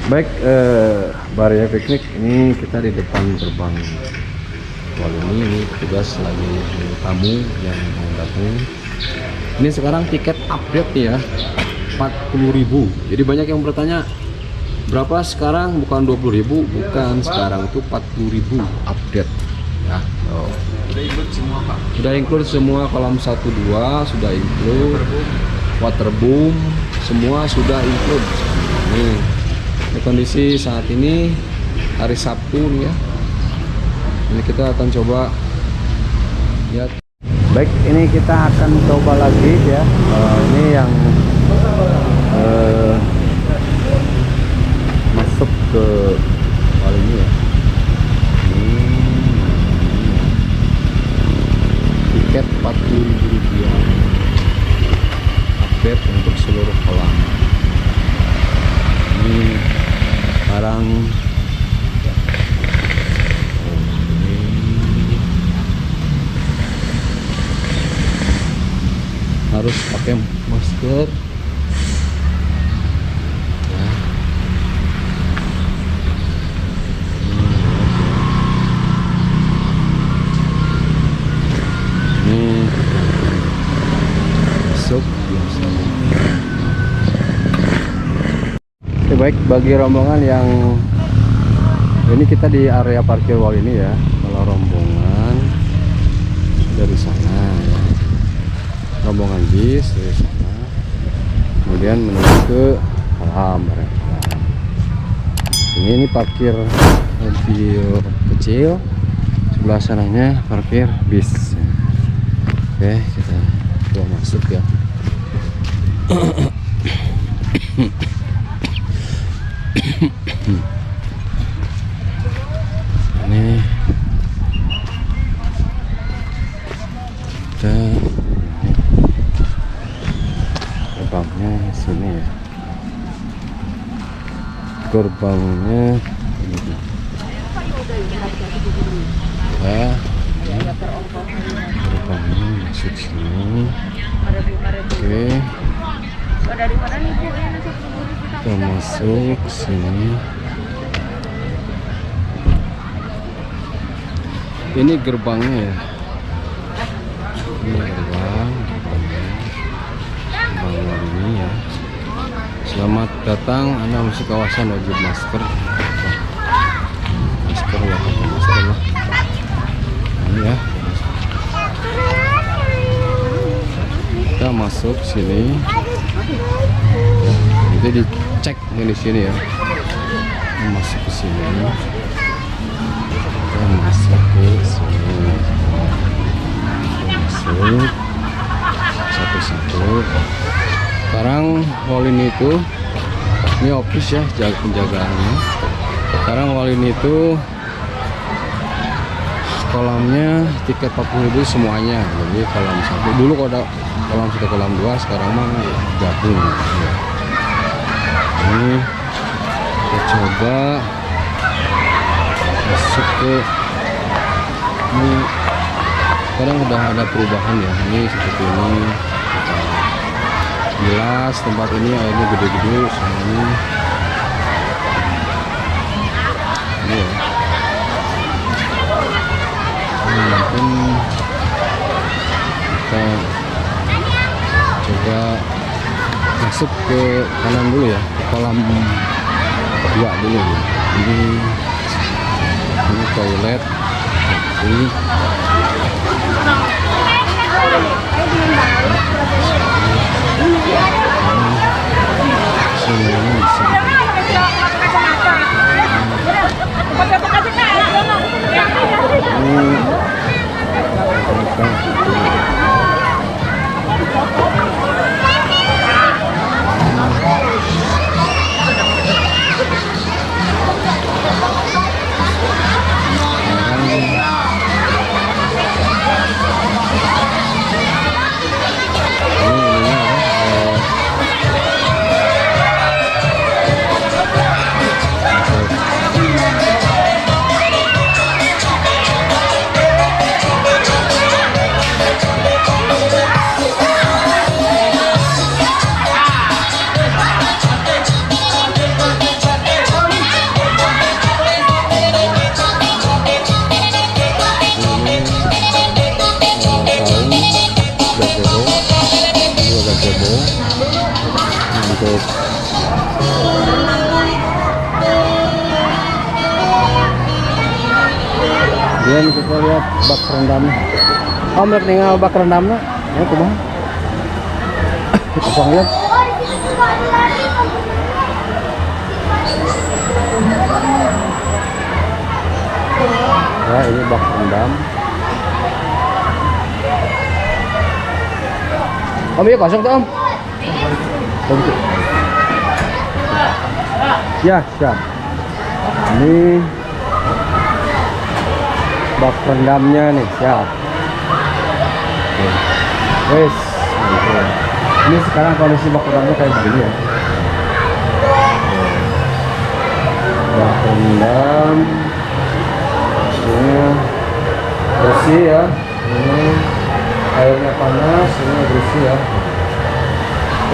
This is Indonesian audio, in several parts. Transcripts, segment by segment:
Baik, Baraya Piknik, ini kita di depan gerbang tol ini petugas lagi tamu yang mau datang. Ini sekarang tiket update ya, 40.000. Jadi banyak yang bertanya berapa sekarang, bukan 20.000, bukan, sekarang itu 40.000 update ya. Oh. Udah include semua Pak? Sudah include semua, kolam 1 2 sudah include, waterboom semua sudah include. Nih, kondisi saat ini hari Sabtu nih ya. Ini kita akan coba lihat. Baik, ini kita akan coba lagi ya. Ini yang masuk ke kali ini ya. Tiket 40.000 rupiah. Update untuk seluruh kolam. Ini sekarang harus pakai masker ya. Ini masuk biasanya. Oke, baik, bagi rombongan yang ini kita di area parkir wall ini ya. Kalau rombongan dari sana ya, rombongan bis dari sana, kemudian menuju ke kolam. Ini parkir mobil kecil, sebelah sananya parkir bis. Oke, kita coba masuk ya. Ini kita gerbangnya sini ya, gerbangnya ini ya, gerbangnya masuk sini. Oke, kita masuk sini. Ini gerbangnya ya, ini gerbangnya ini ya. Selamat datang, Anda masuk kawasan wajib masker. Masker ya, masker lah. Ini ya, kita masuk sini. Itu dicek yang di sini ya. Masuk ke sini. Kita masuk ke sini. Masuk satu-satu. Sekarang wall ini itu, ini office ya, jaga penjagaannya. Sekarang wall ini itu kolamnya tiket 40.000 semuanya. Jadi kolam 1 dulu kalau ada kolam 1 kolam 2, sekarang mah gabung ya. Ini kita coba masuk ke ini. Sekarang udah ada perubahan ya. Ini seperti ini. Jelas tempat ini airnya gede-gede ini. Ini ya. Mungkin kita coba masuk ke kanan dulu ya, ke kolam 2 dulu ya. Ini toilet. Ini Dan kita lihat bak rendam. Oh, mereka tinggal bak rendamnya. Ya, kumaha? Kosong lihat. Ya, ini bak rendam. Om, ini kosong tuh, Om. Ya, siap. Ini bak rendamnya nih, siap. Wes, ini sekarang kondisi bak rendamnya kayak begini ya. Bak rendam, ini bersih ya. Ini airnya panas, ini bersih ya.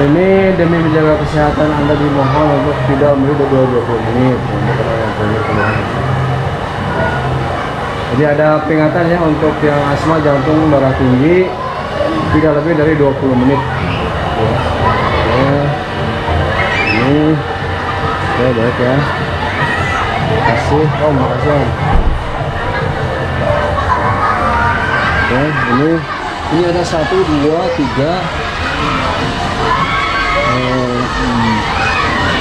Ini demi menjaga kesehatan Anda dimohon untuk tidak lebih dari 20 menit untuk yang punya keluhan. Jadi ada peringatan ya untuk yang asma, jantung, darah tinggi tidak lebih dari 20 menit. Ya. Ini ya baik ya. Terima kasih. Oh, makasih Om. Ya, ini ada 1, 2, 3,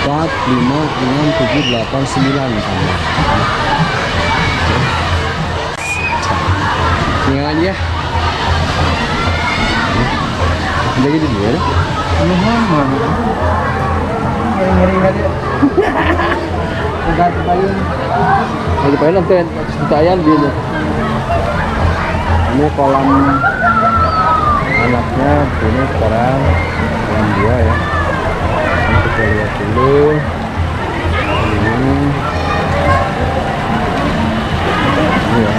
4, 5, 6, 7, 8, 9 misalnya. Tinggal aja ya. Jadi gitu ya. Mana? Ngeri aja. Enggak payun. Lagi payun nanti percayaan dia. Ini kolam anaknya, ini sekarang kolam dia ya. Kita lihat dulu ini ya.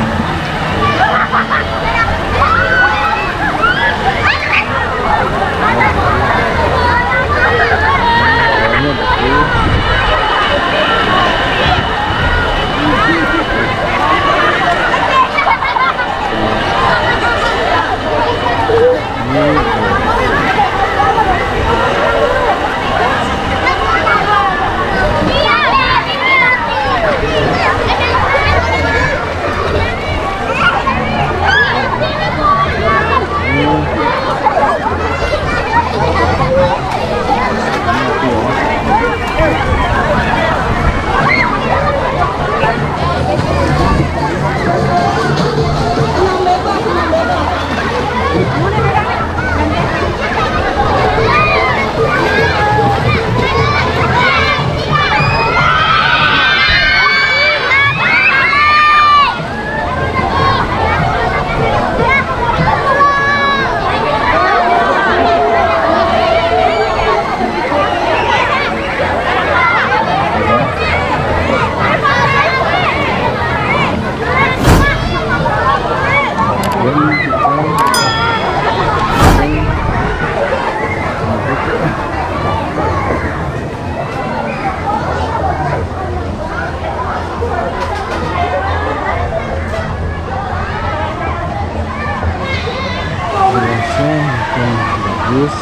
Bagus.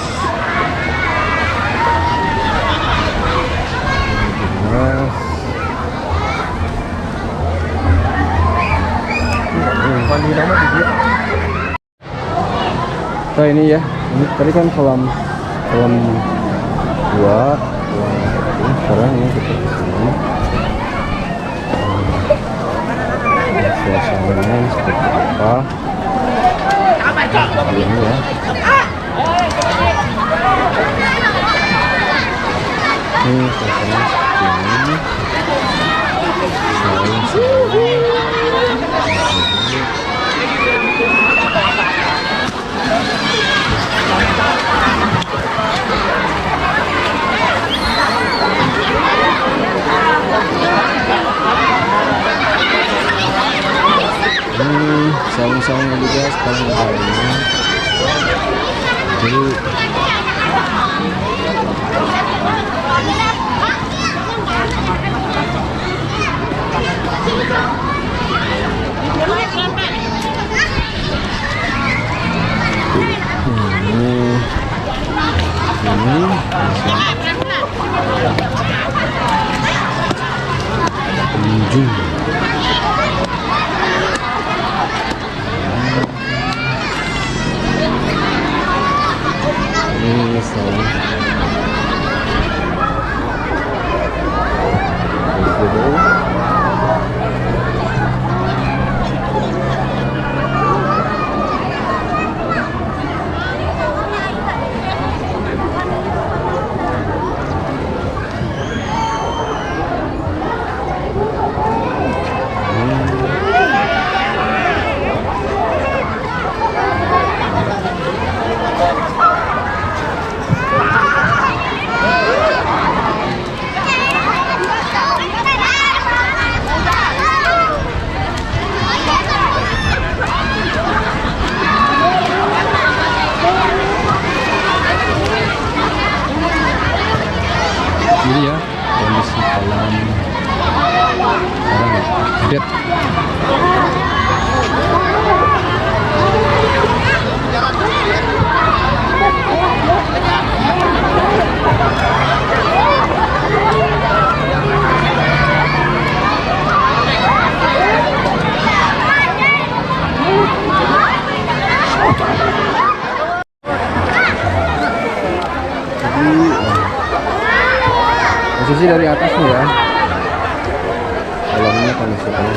Nah ini ya, ini tadi kan kolam dua, sekarang ini kita kesini. Suasananya seperti apa? Ini ya. Ini suasana seperti ini. Saung-saungnya juga sekarang ada ini. Jadi pengunjung. selalu. Gitu. Ini ya kondisi kolam sekarang update. Posisi dari atas nih ya, kolamnya kondisinya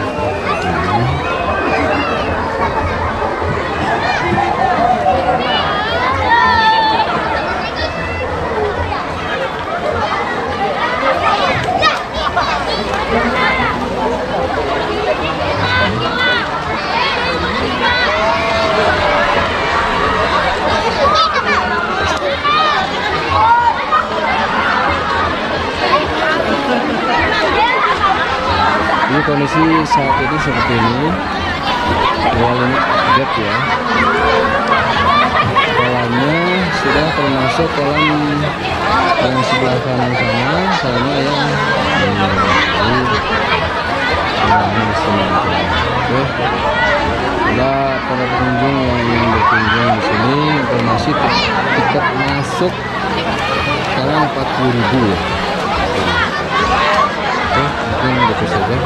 ini kondisi saat ini seperti ini. Awal ini update ya, kolamnya sudah termasuk kolam yang sebelah kanan sana, sama yang oke. Ada para pengunjung yang ingin berkunjung di sini, informasi tiket masuk sekarang 40.000 ya. Oke, mungkin gitu saja.